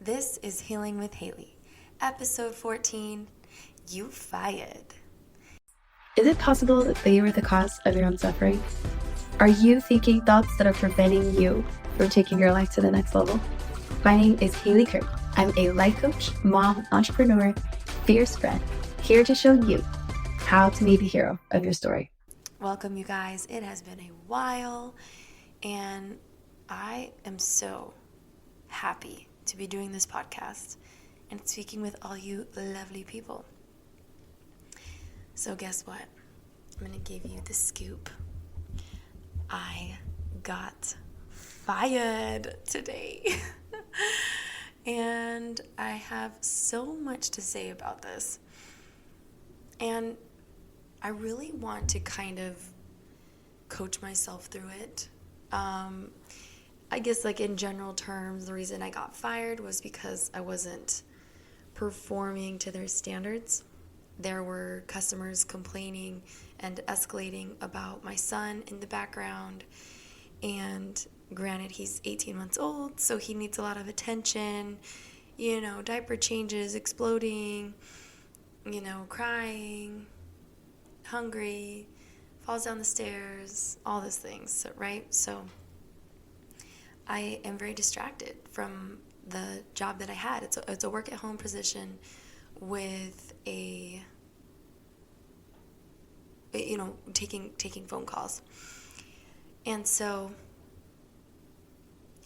This is Healing with Haley, episode 14, You Fired. Is it possible that you are the cause of your own suffering? Are you thinking thoughts that are preventing you from taking your life to the next level? My name is Haley Kirk. I'm a life coach, mom, entrepreneur, fierce friend, here to show you how to be the hero of your story. Welcome, you guys. It has been a while, and I am so happy to be doing this podcast and speaking with all you lovely people. So guess what? I'm going to give you the scoop. I got fired today. And I have so much to say about this. And I really want to kind of coach myself through it. I guess like in general terms, the reason I got fired was because I wasn't performing to their standards. There were customers complaining and escalating about my son in the background. And granted, he's 18 months old, so he needs a lot of attention, diaper changes, exploding, crying, hungry, falls down the stairs, all those things, right? So I am very distracted from the job that I had. It's a work-at-home position with taking phone calls. And so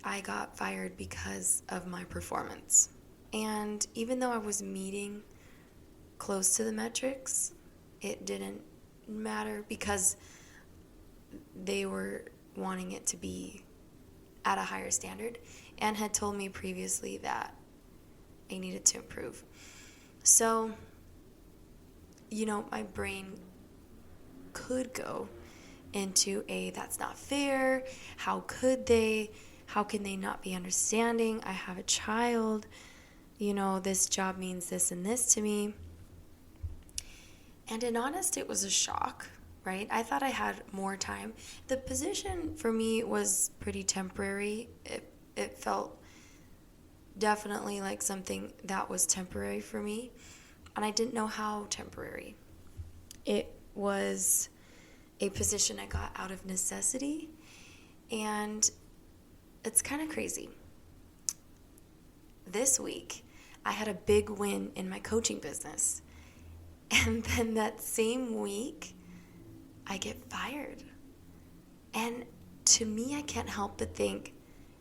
I got fired because of my performance. And even though I was meeting close to the metrics, it didn't matter because they were wanting it to be at a higher standard and had told me previously that I needed to improve. So, my brain could go into that's not fair. How could they? How can they not be understanding? I have a child. This job means this and this to me. And in honest, it was a shock, right? I thought I had more time. The position for me was pretty temporary. It felt definitely like something that was temporary for me. And I didn't know how temporary. It was a position I got out of necessity. And it's kind of crazy. This week, I had a big win in my coaching business. And then that same week, I get fired. And to me, I can't help but think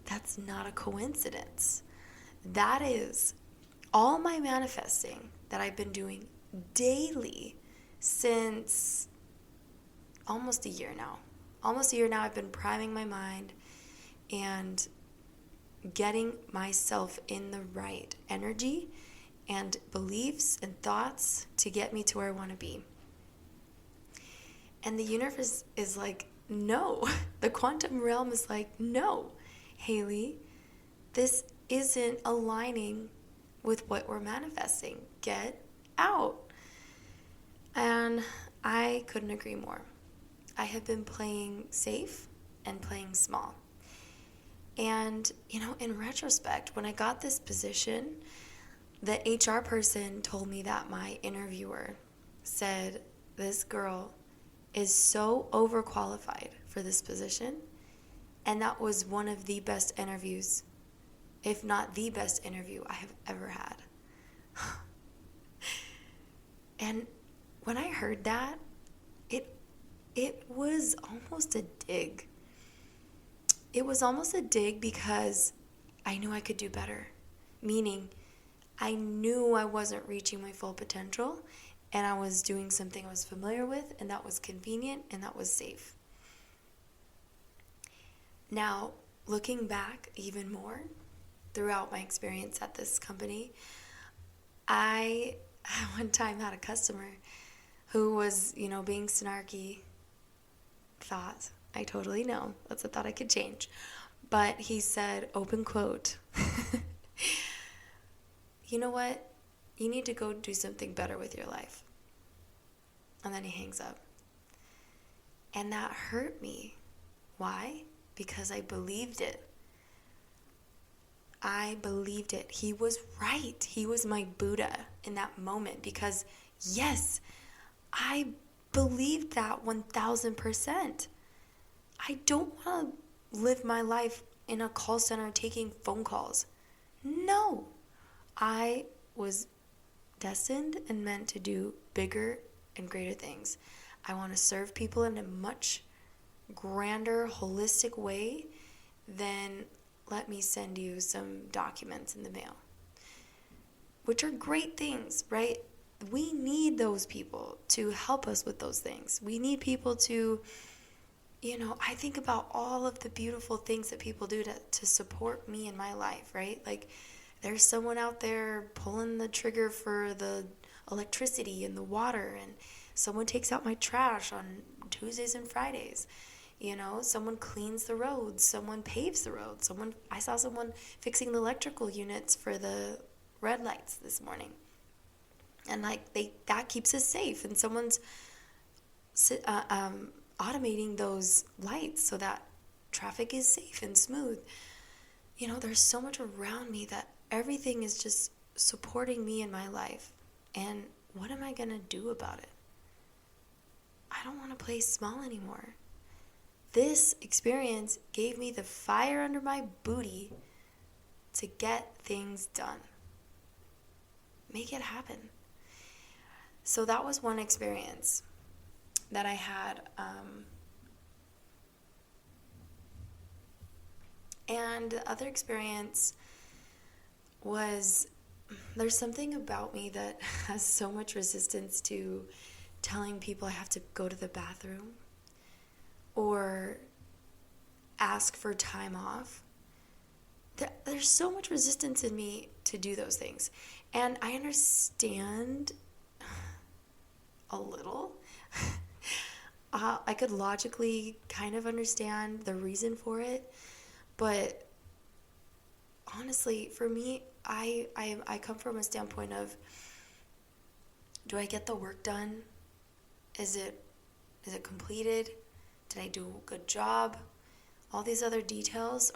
that's not a coincidence. That is all my manifesting that I've been doing daily since almost a year now. Almost a year now, I've been priming my mind and getting myself in the right energy and beliefs and thoughts to get me to where I want to be. And the universe is like, no. The quantum realm is like, no, Haley, this isn't aligning with what we're manifesting. Get out. And I couldn't agree more. I have been playing safe and playing small. And, in retrospect, when I got this position, the HR person told me that my interviewer said, this girl is so overqualified for this position. And that was one of the best interviews, if not the best interview I have ever had. And when I heard that, it was almost a dig. It was almost a dig because I knew I could do better. Meaning, I knew I wasn't reaching my full potential and I was doing something I was familiar with and that was convenient and that was safe. Now, looking back even more throughout my experience at this company, I one time had a customer who was, being snarky. Thought, I totally know. That's a thought I could change. But he said, open quote, you know what? You need to go do something better with your life. And then he hangs up. And that hurt me. Why? Because I believed it. I believed it. He was right. He was my Buddha in that moment because, yes, I believed that 1000%. I don't want to live my life in a call center taking phone calls. No. I was destined and meant to do bigger and greater things. I want to serve people in a much grander, holistic way than let me send you some documents in the mail, which are great things, right? We need those people to help us with those things. We need people to, I think about all of the beautiful things that people do to support me in my life, right? Like, there's someone out there pulling the trigger for the electricity and the water, and someone takes out my trash on Tuesdays and Fridays. Someone cleans the roads, someone paves the roads, I saw someone fixing the electrical units for the red lights this morning. And that keeps us safe, and someone's automating those lights so that traffic is safe and smooth. There's so much around me that everything is just supporting me in my life. And what am I going to do about it? I don't want to play small anymore. This experience gave me the fire under my booty to get things done. Make it happen. So that was one experience that I had. And the other experience was, there's something about me that has so much resistance to telling people I have to go to the bathroom or ask for time off. There's so much resistance in me to do those things. And I understand a little. I could logically kind of understand the reason for it. But honestly, for me, I come from a standpoint of, do I get the work done? Is it completed? Did I do a good job? All these other details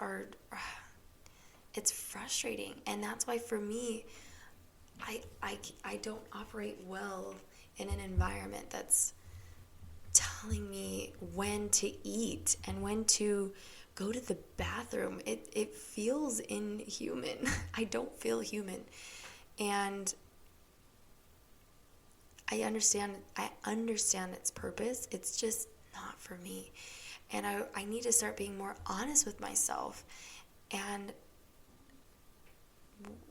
it's frustrating. And that's why for me, I don't operate well in an environment that's telling me when to eat and when to go to the bathroom. It feels inhuman. I don't feel human. And I understand its purpose. It's just not for me. And I need to start being more honest with myself. And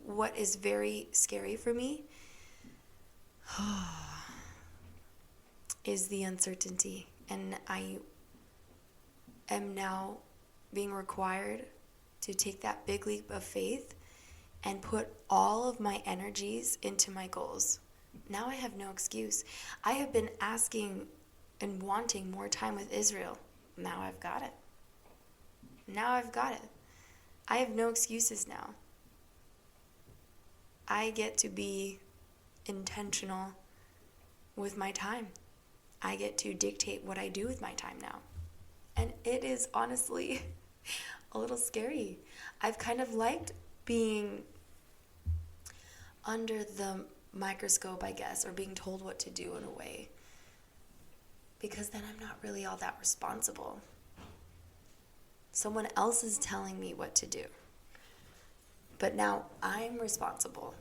what is very scary for me is the uncertainty. And I am now being required to take that big leap of faith and put all of my energies into my goals. Now I have no excuse. I have been asking and wanting more time with Israel. Now I've got it. I have no excuses now. I get to be intentional with my time. I get to dictate what I do with my time now. And it is honestly a little scary. I've kind of liked being under the microscope, I guess, or being told what to do in a way. Because then I'm not really all that responsible. Someone else is telling me what to do. But now I'm responsible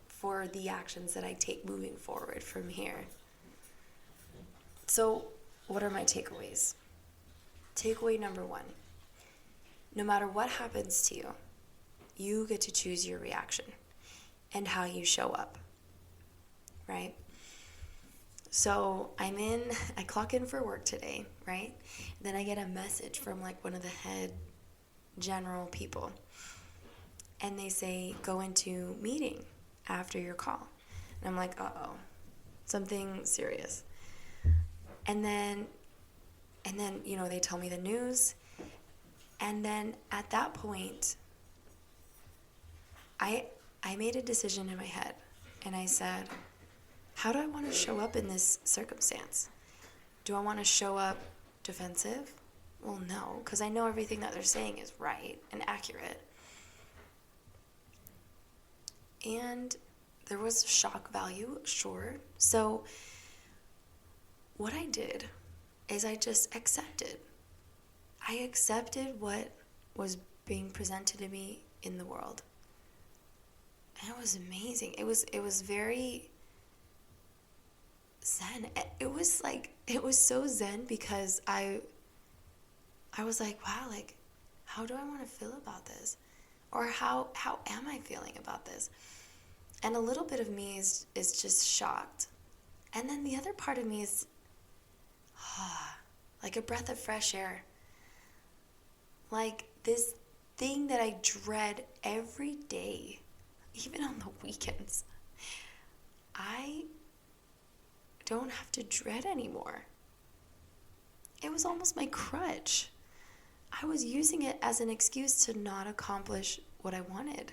for the actions that I take moving forward from here. So, what are my takeaways? Takeaway number 1. No matter what happens to you, you get to choose your reaction and how you show up, right? So I clock in for work today, right? Then I get a message from one of the head general people. And they say, go into meeting after your call. And I'm like, uh-oh, something serious. And then, they tell me the news. And then at that point, I made a decision in my head. And I said, how do I want to show up in this circumstance? Do I want to show up defensive? Well, no, because I know everything that they're saying is right and accurate. And there was shock value, sure. So what I did is I just accepted. I accepted what was being presented to me in the world. And it was amazing. It was very zen. It was so zen because I was like, wow, like, how do I want to feel about this? Or how am I feeling about this? And a little bit of me is just shocked. And then the other part of me is like a breath of fresh air. Like this thing that I dread every day, even on the weekends, I don't have to dread anymore. It was almost my crutch. I was using it as an excuse to not accomplish what I wanted.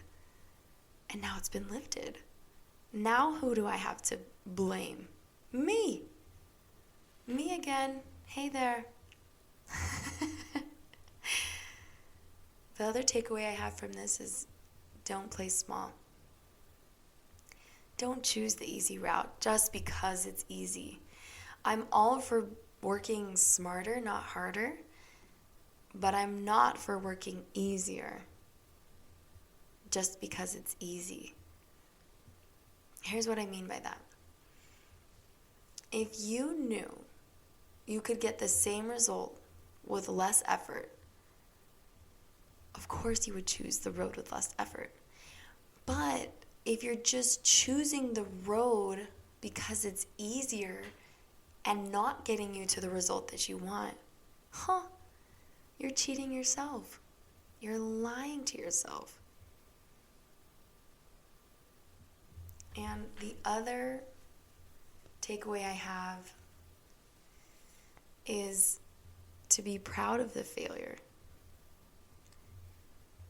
And now it's been lifted. Now who do I have to blame? Me. Me again. Hey there. The other takeaway I have from this is don't play small. Don't choose the easy route just because it's easy. I'm all for working smarter, not harder, but I'm not for working easier just because it's easy. Here's what I mean by that. If you knew you could get the same result with less effort, of course you would choose the road with less effort. But if you're just choosing the road because it's easier and not getting you to the result that you want, you're cheating yourself. You're lying to yourself. And the other takeaway I have is to be proud of the failure.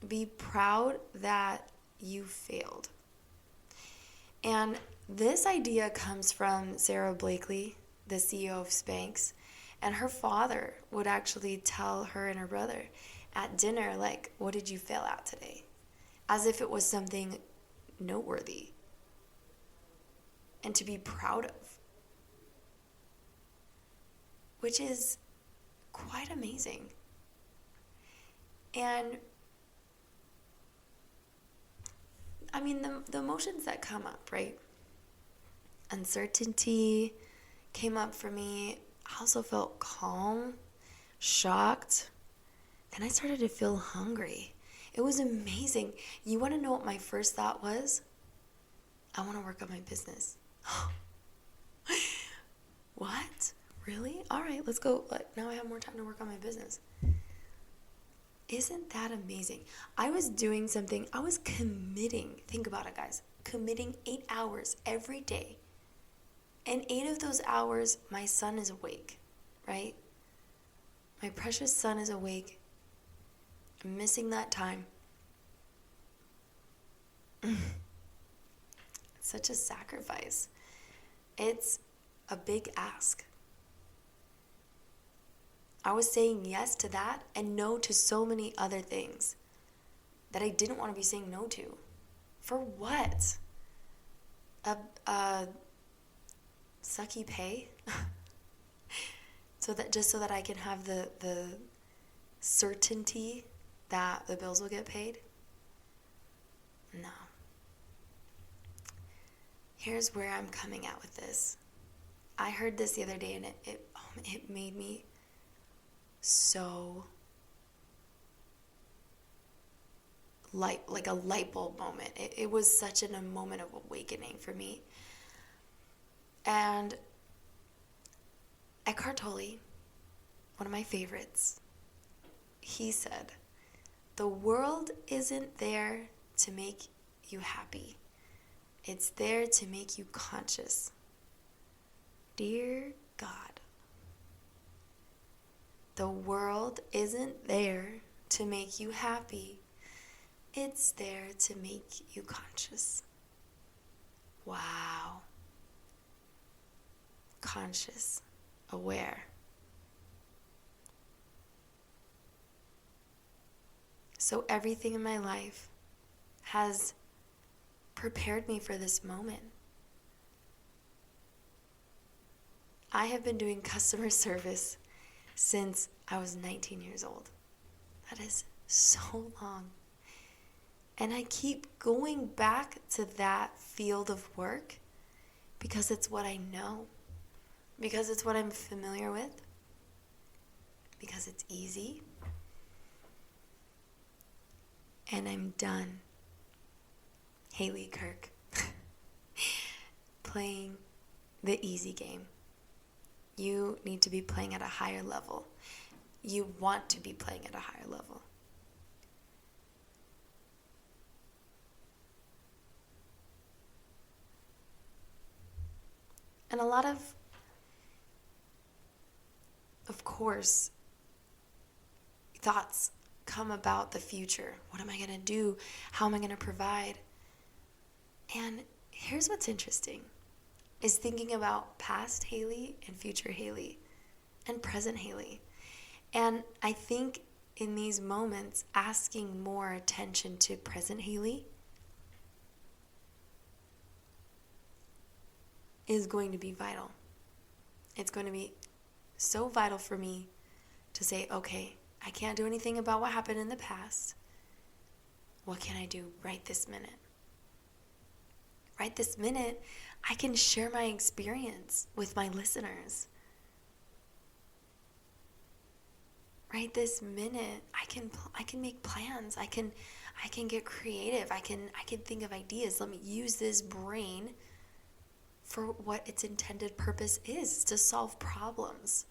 Be proud that you failed. And this idea comes from Sarah Blakely, the CEO of Spanx, and her father would actually tell her and her brother at dinner, like, what did you fail at today? As if it was something noteworthy and to be proud of, which is quite amazing. And I mean, the emotions that come up, right? Uncertainty came up for me. I also felt calm, shocked. Then I started to feel hungry. It was amazing. You want to know what my first thought was? I want to work on my business. What? Really? All right, let's go. Now I have more time to work on my business. Isn't that amazing? I was doing something, I was committing, think about it, guys, committing 8 hours every day. And 8 of those hours, my son is awake, right? My precious son is awake. I'm missing that time. It's such a sacrifice. It's a big ask. I was saying yes to that and no to so many other things that I didn't want to be saying no to. For what? A sucky pay? So that I can have the certainty that the bills will get paid? No. Here's where I'm coming at with this. I heard this the other day and it made me so like a light bulb moment. It was such a moment of awakening for me. And Eckhart Tolle, one of my favorites, he said, "The world isn't there to make you happy. It's there to make you conscious." Dear God, the world isn't there to make you happy. It's there to make you conscious. Wow. Conscious, aware. So everything in my life has prepared me for this moment. I have been doing customer service since I was 19 years old. That is so long. And I keep going back to that field of work because it's what I know, because it's what I'm familiar with, because it's easy. And I'm done, Haley Kirk, playing the easy game. You need to be playing at a higher level. You want to be playing at a higher level. And a lot of course, thoughts come about the future. What am I going to do? How am I going to provide? And here's what's interesting, is thinking about past Haley and future Haley and present Haley. And I think in these moments, asking more attention to present Haley is going to be vital. It's going to be so vital for me to say, okay, I can't do anything about what happened in the past. What can I do right this minute? Right this minute, I can share my experience with my listeners. Right this minute, I can make plans. I can get creative. I can think of ideas. Let me use this brain for what its intended purpose is, to solve problems.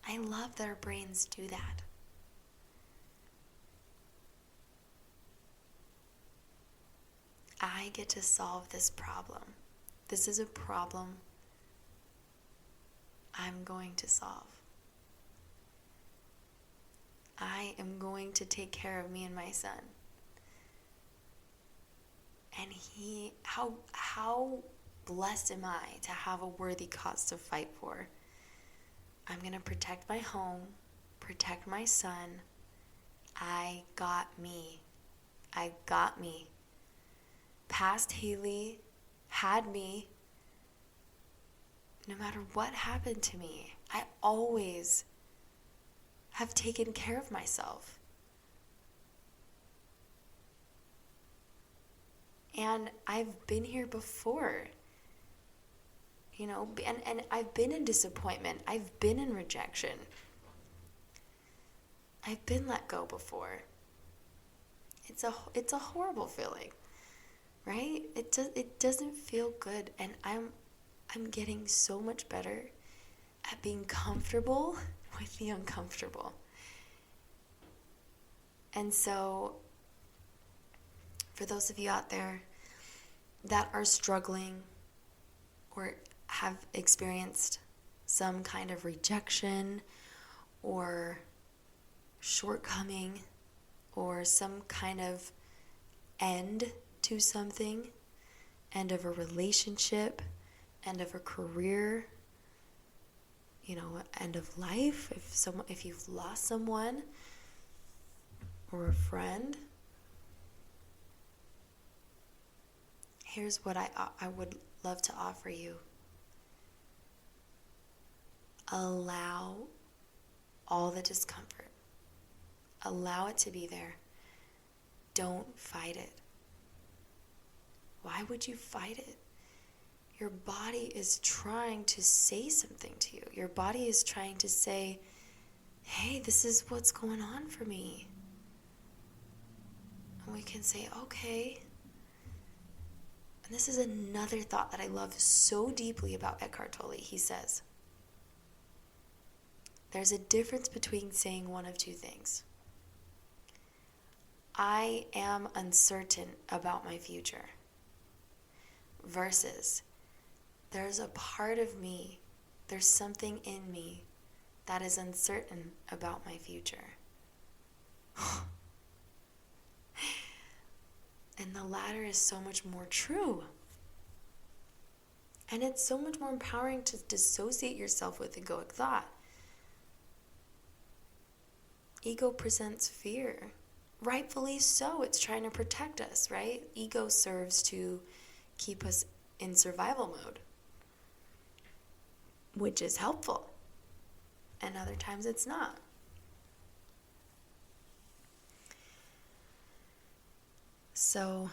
I love that our brains do that. I get to solve this problem. This is a problem I'm going to solve. I am going to take care of me and my son. And how blessed am I to have a worthy cause to fight for? I'm going to protect my home, protect my son. I got me. I got me. Past Haley had me. No matter what happened to me, I always have taken care of myself. And I've been here before. You know, and I've been in disappointment. I've been in rejection. I've been let go before. It's a horrible feeling, right? It doesn't feel good, and I'm getting so much better at being comfortable with the uncomfortable. And so, for those of you out there that are struggling or have experienced some kind of rejection or shortcoming or some kind of end to something, end of a relationship, end of a career, end of life, if you've lost someone or a friend, here's what I would love to offer you. Allow all the discomfort. Allow it to be there. Don't fight it. Why would you fight it? Your body is trying to say something to you. Your body is trying to say, hey, this is what's going on for me. And we can say, okay. And this is another thought that I love so deeply about Eckhart Tolle. He says, there's a difference between saying one of two things. I am uncertain about my future. Versus, there's a part of me, there's something in me that is uncertain about my future. And the latter is so much more true. And it's so much more empowering to dissociate yourself with egoic thought. Ego presents fear. rightfully so. It's trying to protect us, right? Ego serves to keep us in survival mode, which is helpful. And other times it's not. So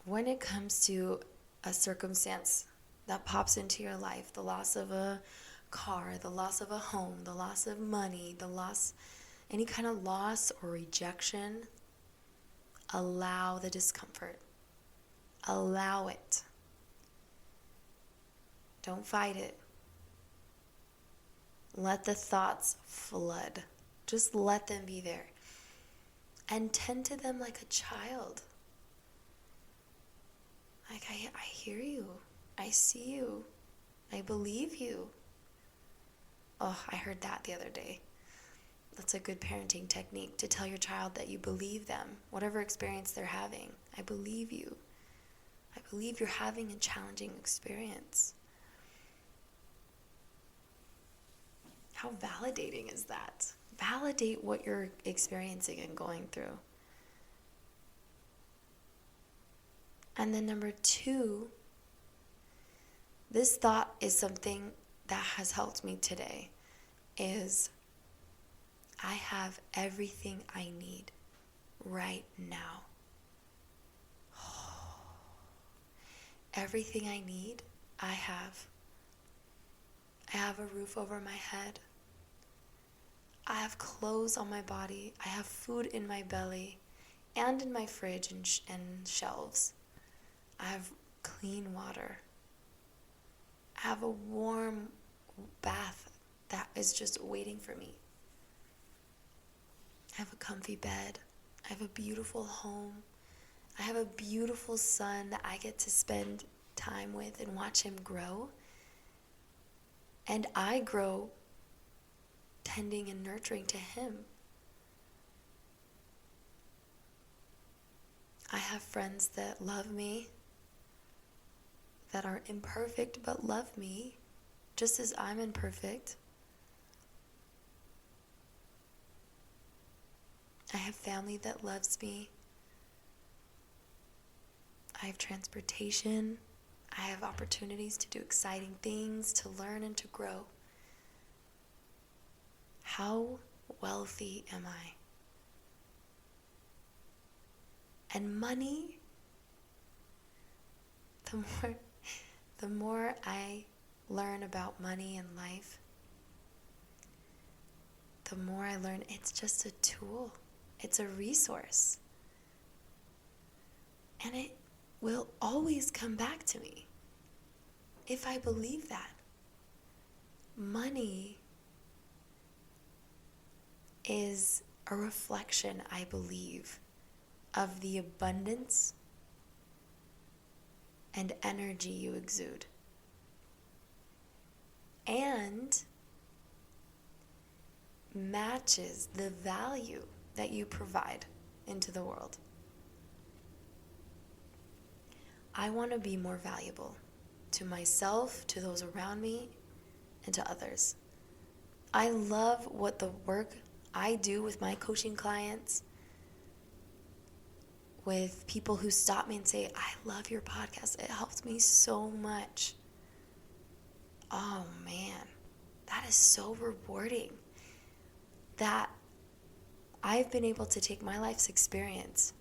when it comes to a circumstance that pops into your life, the loss of a car, the loss of a home, the loss of money, any kind of loss or rejection, allow the discomfort. Allow it. Don't fight it. Let the thoughts flood. Just let them be there. And tend to them like a child. Like, I hear you. I see you. I believe you. Oh, I heard that the other day. That's a good parenting technique, to tell your child that you believe them, whatever experience they're having. I believe you. I believe you're having a challenging experience. How validating is that? Validate what you're experiencing and going through. And then number 2, this thought is something that has helped me today, is I have everything I need right now. Everything I need, I have. I have a roof over my head. I have clothes on my body. I have food in my belly and in my fridge and shelves. I have clean water. I have a warm bath that is just waiting for me. I have a comfy bed. I have a beautiful home. I have a beautiful son that I get to spend time with and watch him grow. And I grow tending and nurturing to him. I have friends that love me, that are imperfect but love me, just as I'm imperfect. I have family that loves me. I have transportation. I have opportunities to do exciting things, to learn and to grow. How wealthy am I? And money, the more I learn about money and life, the more I learn it's just a tool. It's a resource. And it will always come back to me if I believe that. Money is a reflection, I believe, of the abundance and energy you exude. And matches the value that you provide into the world. I want to be more valuable to myself, to those around me, and to others. I love what the work I do with my coaching clients, with people who stop me and say, I love your podcast. It helps me so much. Oh man, that is so rewarding. That I've been able to take my life's experience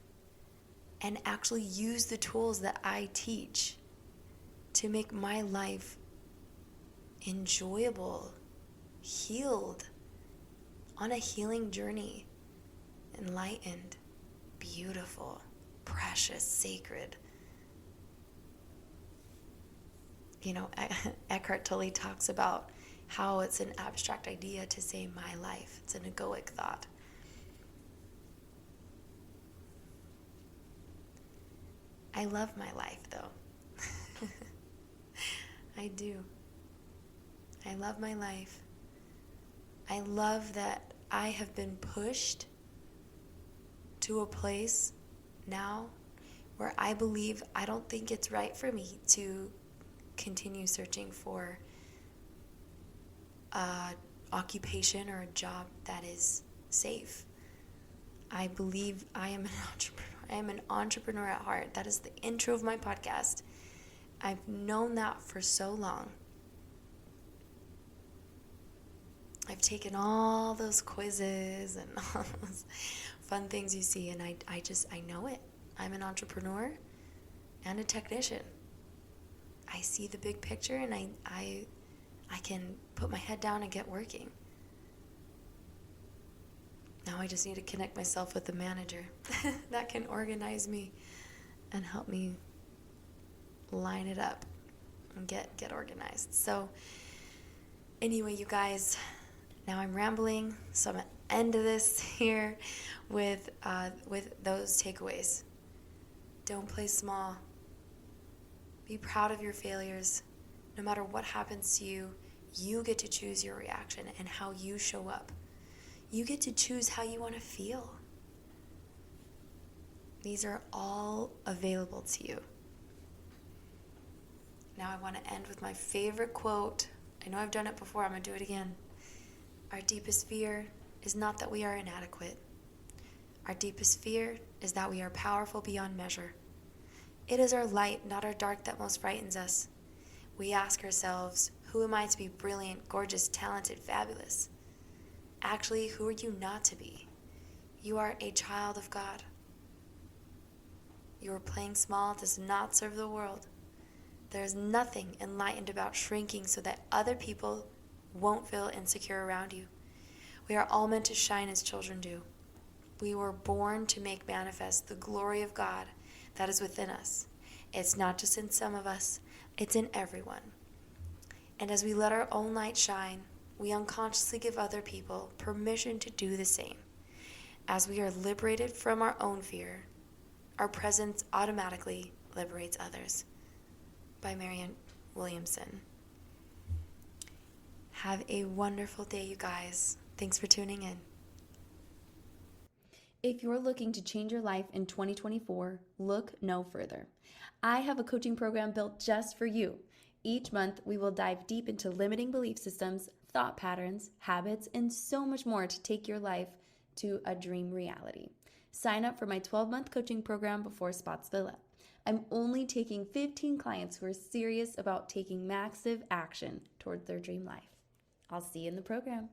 and actually use the tools that I teach to make my life enjoyable, healed, on a healing journey, enlightened, beautiful, precious, sacred. You know, Eckhart Tolle talks about how it's an abstract idea to say my life. It's an egoic thought. I love my life, though. I do. I love my life. I love that I have been pushed to a place now where I believe I don't think it's right for me to continue searching for a occupation or a job that is safe. I believe I am an entrepreneur. I am an entrepreneur at heart. That is the intro of my podcast. I've known that for so long. I've taken all those quizzes and all those fun things you see, and I know it. I'm an entrepreneur and a technician. I see the big picture, and I can put my head down and get working. Now I just need to connect myself with the manager that can organize me and help me line it up and get organized. So anyway, you guys, now I'm rambling, so I'm going to end this here with those takeaways. Don't play small. Be proud of your failures. No matter what happens to you, you get to choose your reaction and how you show up. You get to choose how you want to feel. These are all available to you. Now I want to end with my favorite quote. I know I've done it before, I'm going to do it again. Our deepest fear is not that we are inadequate. Our deepest fear is that we are powerful beyond measure. It is our light, not our dark, that most frightens us. We ask ourselves, who am I to be brilliant, gorgeous, talented, fabulous? Actually, who are you not to be? You are a child of God. Your playing small does not serve the world. There is nothing enlightened about shrinking so that other people won't feel insecure around you. We are all meant to shine as children do. We were born to make manifest the glory of God that is within us. It's not just in some of us, it's in everyone. And as we let our own light shine, we unconsciously give other people permission to do the same. As we are liberated from our own fear, our presence automatically liberates others. By Marianne Williamson. Have a wonderful day, you guys. Thanks for tuning in. If you're looking to change your life in 2024, look no further. I have a coaching program built just for you. Each month, we will dive deep into limiting belief systems, thought patterns, habits, and so much more to take your life to a dream reality. Sign up for my 12-month coaching program before spots fill up. I'm only taking 15 clients who are serious about taking massive action towards their dream life. I'll see you in the program.